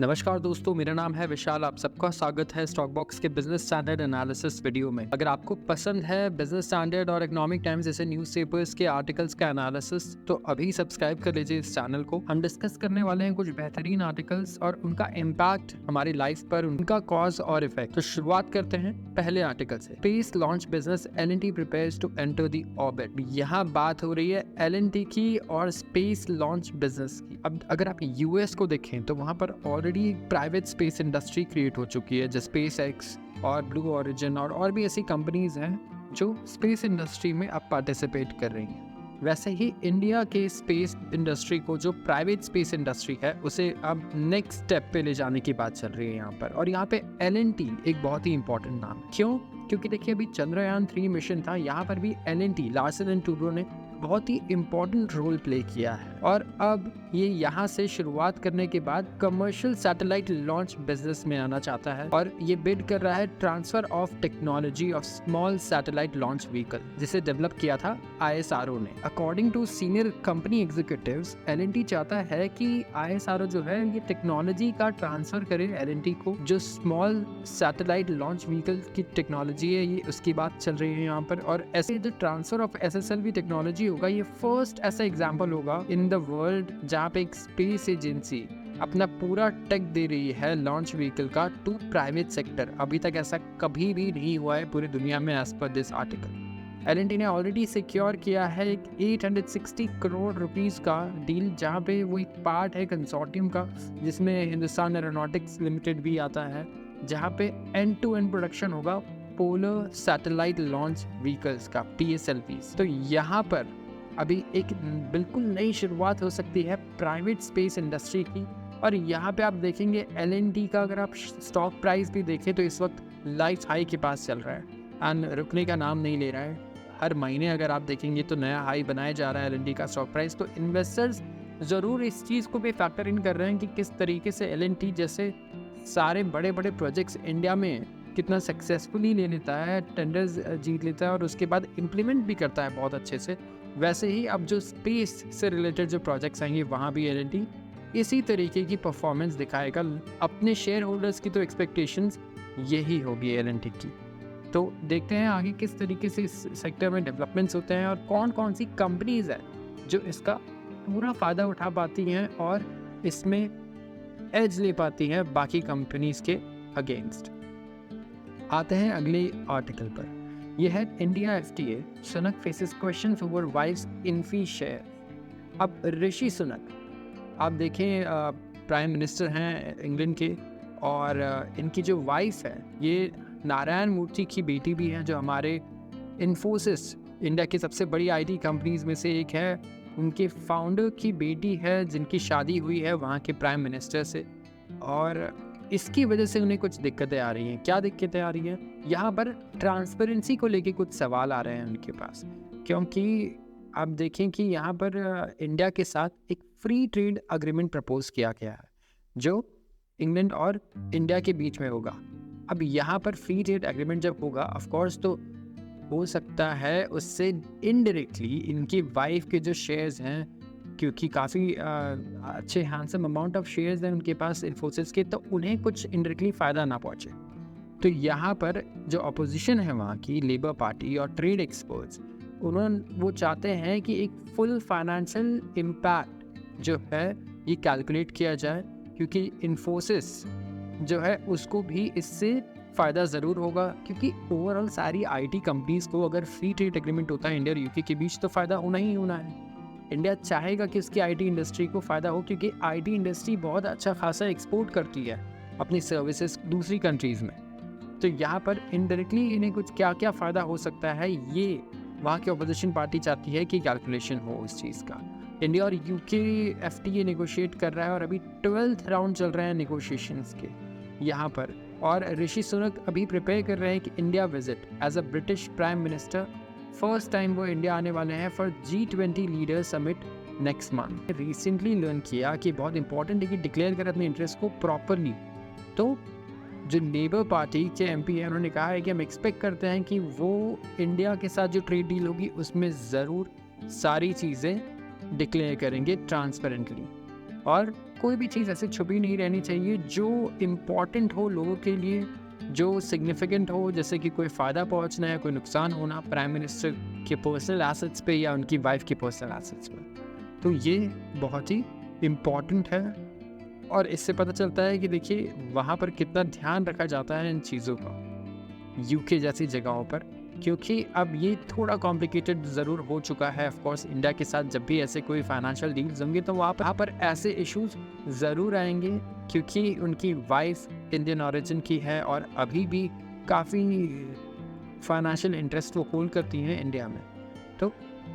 नमस्कार दोस्तों, मेरा नाम है विशाल। आप सबका स्वागत है स्टॉक बॉक्स के बिजनेस स्टैंडर्ड एनालिसिस वीडियो में। अगर आपको पसंद है बिजनेस स्टैंडर्ड और इकोनॉमिक टाइम्स जैसे न्यूज़पेपर्स के आर्टिकल्स का एनालिसिस, तो अभी सब्सक्राइब कर लीजिए इस चैनल को। हम डिस्कस करने वाले हैं कुछ बेहतरीन आर्टिकल्स और उनका इम्पैक्ट हमारी लाइफ पर, उनका कॉज और इफेक्ट। तो शुरुआत करते हैं पहले आर्टिकल से। Space launch business L&T prepares to enter the orbit. यहाँ बात हो रही है L&T की और स्पेस लॉन्च बिजनेस की। अब अगर आप यूएस को देखें तो वहाँ पर already private space industry create हो चुकी है, जैसे SpaceX और ब्लू ओरिजिन और भी ऐसी कंपनीज हैं जो स्पेस इंडस्ट्री में अब पार्टिसिपेट कर रही हैं। वैसे ही इंडिया के स्पेस इंडस्ट्री को, जो प्राइवेट स्पेस इंडस्ट्री है, उसे अब नेक्स्ट स्टेप पे ले जाने की बात चल रही है यहाँ पर। और यहाँ पे L&T एक बहुत ही इंपॉर्टेंट नाम है। क्यों? क्योंकि देखिए, अभी चंद्रयान 3 मिशन था, यहाँ पर भी L&T, लार्सन एंड टूब्रो ने बहुत ही इम्पोर्टेंट रोल प्ले किया है। और अब ये यहाँ से शुरुआत करने के बाद कमर्शियल सैटेलाइट लॉन्च बिजनेस में आना चाहता है और ये बिड कर रहा है transfer of technology of small satellite launch vehicle, जिसे डेवलप किया था ISRO ने। According to senior company executives, L&T चाहता है कि ISRO जो है ये टेक्नोलॉजी का ट्रांसफर करे L&T को। जो स्मॉल सैटेलाइट लॉन्च व्हीकल की टेक्नोलॉजी है, ये उसकी बात चल रही है यहाँ पर। और ऐसे जो ट्रांसफर ऑफ SSLV टेक्नोलॉजी होगा, ये फर्स्ट ऐसा एग्जाम्पल होगा इन द वर्ल्ड जहाँ पे एक स्पेस एजेंसी अपना पूरा टेक दे रही है लॉन्च व्हीकल का टू प्राइवेट सेक्टर। अभी तक ऐसा कभी भी नहीं हुआ है पूरी दुनिया में, as per this article. L&T ने ऑलरेडी सिक्योर किया है एक 860 करोड़ रुपीस का डील, जहाँ पे वो एक पार्ट है कंसोर्टियम का, जिसमें हिंदुस्तान एरोनॉटिक्स लिमिटेड भी आता है, जहाँ पे एंड टू एंड प्रोडक्शन होगा पोलर सैटेलाइट लॉन्च व्हीकल्स का, PSLVs। तो यहाँ पर अभी एक बिल्कुल नई शुरुआत हो सकती है प्राइवेट स्पेस इंडस्ट्री की। और यहाँ पे आप देखेंगे L&T का, अगर आप स्टॉक प्राइस भी देखें तो इस वक्त लाइफ हाई के पास चल रहा है एंड रुकने का नाम नहीं ले रहा है। हर महीने अगर आप देखेंगे तो नया हाई बनाया जा रहा है L&T का स्टॉक प्राइस। तो इन्वेस्टर्स ज़रूर इस चीज़ को भी फैक्टर इन कर रहे हैं कि किस तरीके से L&T जैसे सारे बड़े बड़े प्रोजेक्ट्स इंडिया में कितना सक्सेसफुली ले लेता है, टेंडर्स जीत लेता है और उसके बाद इम्प्लीमेंट भी करता है बहुत अच्छे से। वैसे ही अब जो स्पेस से रिलेटेड जो प्रोजेक्ट्स आएंगे, वहाँ भी L&T इसी तरीके की परफॉर्मेंस दिखाएगा। अपने शेयर होल्डर्स की तो एक्सपेक्टेशंस यही होगी L&T की। तो देखते हैं आगे किस तरीके से इस सेक्टर में डेवलपमेंट्स होते हैं और कौन कौन सी कंपनीज हैं जो इसका पूरा फ़ायदा उठा पाती हैं और इसमें एज ले पाती हैं बाकी कंपनीज के अगेंस्ट। आते हैं अगले आर्टिकल पर। यह है India FTA, Sunak faces questions over wife's Infy share. अब ऋषि सुनक, आप देखें, प्राइम मिनिस्टर हैं इंग्लैंड के, और इनकी जो वाइफ है ये नारायण मूर्ति की बेटी भी है, जो हमारे इन्फोसिस, इंडिया की सबसे बड़ी IT कंपनीज में से एक है, उनके फाउंडर की बेटी है, जिनकी शादी हुई है वहाँ के प्राइम मिनिस्टर से। और इसकी वजह से उन्हें कुछ दिक्कतें आ रही हैं। क्या दिक्कतें आ रही हैं? यहाँ पर ट्रांसपेरेंसी को लेके कुछ सवाल आ रहे हैं उनके पास, क्योंकि आप देखें कि यहाँ पर इंडिया के साथ एक फ्री ट्रेड अग्रीमेंट प्रपोज किया गया है जो इंग्लैंड और इंडिया के बीच में होगा। अब यहाँ पर फ्री ट्रेड एग्रीमेंट जब होगा, ऑफ कोर्स, तो हो सकता है उससे इनडायरेक्टली इनकी वाइफ के जो शेयर्स हैं, क्योंकि काफ़ी अच्छे हैंडसम अमाउंट ऑफ शेयर्स हैं उनके पास इन्फोसिस के, तो उन्हें कुछ इनडायरेक्टली फ़ायदा ना पहुँचे। तो यहाँ पर जो अपोजिशन है वहाँ की, लेबर पार्टी और ट्रेड एक्सपर्ट्स, वो चाहते हैं कि एक फुल फाइनेंशियल इम्पैक्ट जो है ये कैलकुलेट किया जाए, क्योंकि इन्फोसिस जो है उसको भी इससे फ़ायदा ज़रूर होगा, क्योंकि ओवरऑल सारी IT कंपनीज़ को अगर फ्री ट्रेड एग्रीमेंट होता है इंडिया और UK के बीच, तो फ़ायदा होना ही होना है। इंडिया चाहेगा कि उसकी IT इंडस्ट्री को फ़ायदा हो, क्योंकि IT इंडस्ट्री बहुत अच्छा खासा एक्सपोर्ट करती है अपनी सर्विसेज दूसरी कंट्रीज़ में। तो यहाँ पर इनडायरेक्टली इन्हें कुछ क्या क्या फ़ायदा हो सकता है, ये वहाँ की अपोजिशन पार्टी चाहती है कि कैलकुलेशन हो उस चीज़ का। इंडिया और UK FTA नेगोशिएट कर रहा है और अभी 12th राउंड चल रहे हैं नेगोशिएशंस के यहाँ पर। और ऋषि सुनक अभी प्रिपेयर कर रहे हैं कि India visit as a British prime minister. First time वो इंडिया आने वाले हैं for G20 leader summit next month. Recently learn किया कि बहुत इंपॉर्टेंट है कि डिक्लेयर करें अपने इंटरेस्ट को प्रॉपरली। तो जो लेबर पार्टी के MP हैं, उन्होंने कहा है कि हम एक्सपेक्ट करते हैं कि वो इंडिया के साथ जो ट्रेड डील होगी उसमें ज़रूर सारी चीज़ें डिक्लेयर करेंगे ट्रांसपेरेंटली। और कोई भी चीज़ ऐसी छुपी नहीं रहनी चाहिए जो इम्पॉर्टेंट हो लोगों के लिए, जो सिग्निफिकेंट हो, जैसे कि कोई फ़ायदा पहुंचना है, कोई नुकसान होना प्राइम मिनिस्टर के पर्सनल एसेट्स पे या उनकी वाइफ के पर्सनल एसेट्स पे। तो ये बहुत ही इम्पॉर्टेंट है और इससे पता चलता है कि देखिए वहाँ पर कितना ध्यान रखा जाता है इन चीज़ों का, यूके जैसी जगहों पर। क्योंकि अब ये थोड़ा कॉम्प्लिकेटेड ज़रूर हो चुका है ऑफ कोर्स, इंडिया के साथ जब भी ऐसे कोई फाइनेंशियल डील्स होंगे तो वहाँ पर ऐसे इश्यूज ज़रूर आएंगे, क्योंकि उनकी वाइफ इंडियन ओरिजिन की है और अभी भी काफ़ी फाइनेंशियल इंटरेस्ट वो होल्ड करती हैं इंडिया में। तो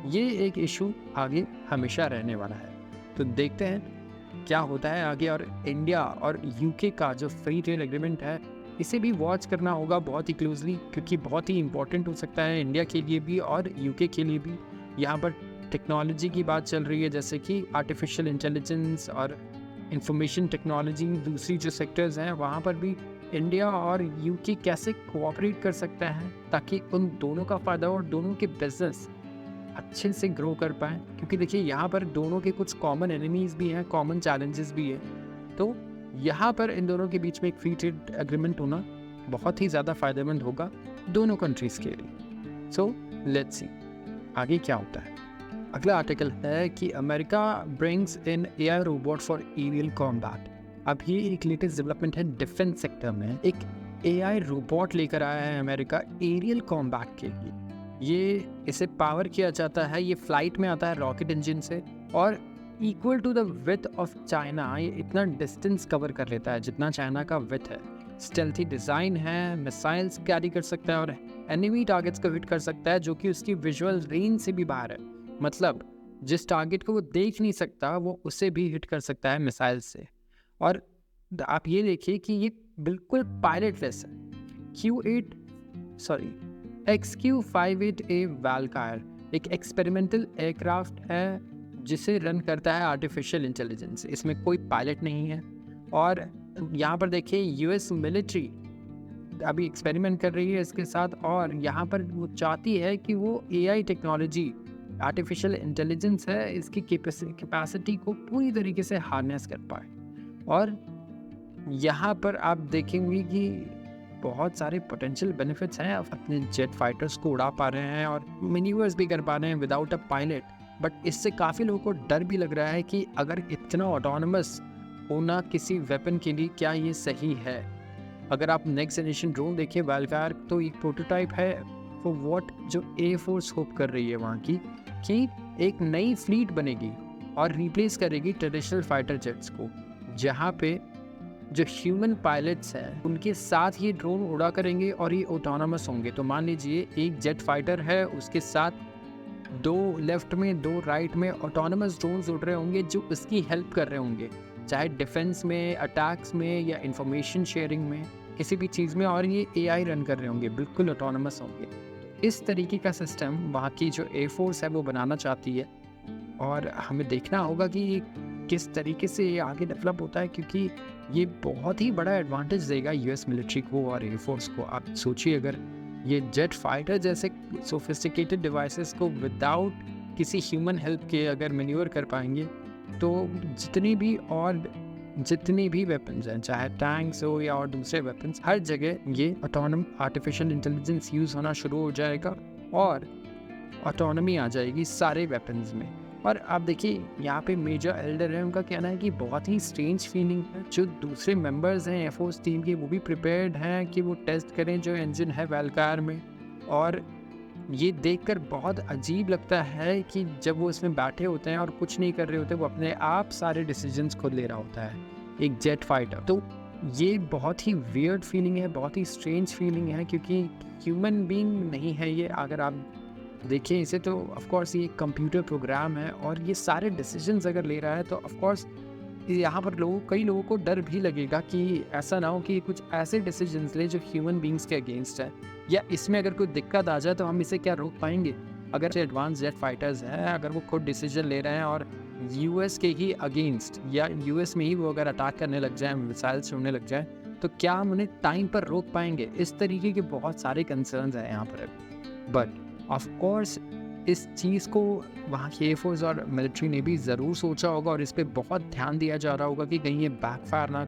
ये एक इशू आगे हमेशा रहने वाला है। तो देखते हैं क्या होता है आगे। और इंडिया और यूके का जो फ्री ट्रेड एग्रीमेंट है, इसे भी वॉच करना होगा बहुत ही क्लोजली, क्योंकि बहुत ही इंपॉर्टेंट हो सकता है इंडिया के लिए भी और यूके के लिए भी। यहाँ पर टेक्नोलॉजी की बात चल रही है, जैसे कि आर्टिफिशियल इंटेलिजेंस और इंफॉर्मेशन टेक्नोलॉजी, दूसरी जो सेक्टर्स हैं वहाँ पर भी इंडिया और यूके कैसे कोऑपरेट कर सकता है ताकि उन दोनों का फ़ायदा और दोनों के बिजनेस अच्छे से ग्रो कर पाएँ। क्योंकि देखिए यहाँ पर दोनों के कुछ कॉमन एनिमीज़ भी हैं, कॉमन चैलेंजेस भी हैं। तो यहाँ पर इन दोनों के बीच में एक फ्री ट्रेड एग्रीमेंट होना बहुत ही ज़्यादा फ़ायदेमंद होगा दोनों कंट्रीज़ के लिए। सो लेट्स सी आगे क्या होता है। अगला आर्टिकल है कि America brings in AI robot for aerial combat. अब ये एक लेटेस्ट डेवलपमेंट है डिफेंस सेक्टर में। एक एआई रोबोट लेकर आया है अमेरिका एरियल कॉम्बैट के लिए। ये इसे पावर किया जाता है, ये फ्लाइट में आता है रॉकेट इंजन से और equal to the width of China ये इतना डिस्टेंस कवर कर लेता है जितना चाइना का विथ है। स्टेल्थी डिज़ाइन है, मिसाइल्स कैरी कर सकता है और एनिमी टारगेट्स को हिट कर सकता है जो कि उसकी विजुअल रेंज से भी बाहर है। मतलब जिस टारगेट को वो देख नहीं सकता वो उसे भी हिट कर सकता है मिसाइल से। और आप ये देखिए कि ये बिल्कुल पायलटलेस है। XQ-58A वैल्कायर एक एक्सपेरिमेंटल एयरक्राफ्ट है जिसे रन करता है आर्टिफिशियल इंटेलिजेंस। इसमें कोई पायलट नहीं है। और यहाँ पर देखिए यूएस मिलिट्री अभी एक्सपेरिमेंट कर रही है इसके साथ, और यहाँ पर वो चाहती है कि वो एआई टेक्नोलॉजी, आर्टिफिशियल इंटेलिजेंस है, इसकी कैपेसिटी को पूरी तरीके से हार्नेस कर पाए। और यहाँ पर आप देखेंगे कि बहुत सारे पोटेंशियल बेनिफिट्स हैं। आप अपने जेट फाइटर्स को उड़ा पा रहे हैं और मैन्यूवर्स भी कर पा रहे हैं विदाउट अ पायलट। बट इससे काफ़ी लोगों को डर भी लग रहा है कि अगर इतना ऑटोनमस होना किसी वेपन के लिए क्या ये सही है। अगर आप नेक्स्ट जनरेशन ड्रोन देखिए वैल्कायर, तो एक प्रोटोटाइप है फॉर व्हाट जो एयरफोर्स होप कर रही है वहाँ की, कि एक नई फ्लीट बनेगी और रिप्लेस करेगी ट्रेडिशनल फाइटर जेट्स को, जहाँ पे जो ह्यूमन पायलट्स हैं उनके साथ ये ड्रोन उड़ा करेंगे और ये ऑटोनमस होंगे। तो मान लीजिए एक जेट फाइटर है, उसके साथ 2 लेफ्ट में 2 राइट में ऑटोनमस ड्रोन्स उड़ रहे होंगे जो उसकी हेल्प कर रहे होंगे, चाहे डिफेंस में, अटैक्स में या इंफॉर्मेशन शेयरिंग में, किसी भी चीज़ में। और ये एआई रन कर रहे होंगे, बिल्कुल ऑटोनमस होंगे। इस तरीके का सिस्टम वहाँ की जो एयरफोर्स है वो बनाना चाहती है और हमें देखना होगा कि ये किस तरीके से ये आगे डेवलप होता है, क्योंकि ये बहुत ही बड़ा एडवांटेज देगा यूएस मिलिट्री को और एयरफोर्स को। आप सोचिए अगर ये जेट फाइटर जैसे सोफिस्टिकेटेड डिवाइसेस को विदाउट किसी ह्यूमन हेल्प के अगर मैन्यूवर कर पाएंगे, तो जितनी भी वेपन्स हैं, चाहे टैंक्स हो या और दूसरे वेपन्स, हर जगह ये आर्टिफिशियल इंटेलिजेंस यूज़ होना शुरू हो जाएगा और ऑटोनमी आ जाएगी सारे वेपन्स में। और आप देखिए यहाँ पे मेजर एल्डर है, उनका कहना है कि बहुत ही स्ट्रेंज फीलिंग है। जो दूसरे मेंबर्स हैं एयरफोर्स टीम के वो भी प्रिपेयर्ड हैं कि वो टेस्ट करें जो इंजन है वैल्कायर में। और ये देखकर बहुत अजीब लगता है कि जब वो इसमें बैठे होते हैं और कुछ नहीं कर रहे होते, वो अपने आप सारे डिसीजंस खुद ले रहा होता है एक जेट फाइटर। तो ये बहुत ही वियर्ड फीलिंग है, बहुत ही स्ट्रेंज फीलिंग है, क्योंकि ह्यूमन बीइंग नहीं है ये। अगर आप देखिए इसे तो ऑफ कोर्स ये कंप्यूटर प्रोग्राम है और ये सारे डिसीजंस अगर ले रहा है तो ऑफ कोर्स यहाँ पर कई लोगों को डर भी लगेगा कि ऐसा ना हो कि कुछ ऐसे डिसीजंस ले जो ह्यूमन बींग्स के अगेंस्ट है, या इसमें अगर कोई दिक्कत आ जाए तो हम इसे क्या रोक पाएंगे। अगर एडवांस जेट फाइटर्स हैं, अगर वो खुद डिसीजन ले रहे हैं और यूएस के ही अगेंस्ट या यूएस में ही वो अगर अटैक करने लग जाए, मिसाइल छोड़ने लग जाए, तो क्या हम उन्हें टाइम पर रोक पाएंगे। इस तरीके के बहुत सारे कंसर्न्स हैं यहाँ पर। बट ऑफ कोर्स इस चीज़ को वहाँ की एयरफोर्स और मिलिट्री ने भी ज़रूर सोचा होगा और इस पे बहुत ध्यान दिया जा रहा होगा कि कहीं ये बैकफायर ना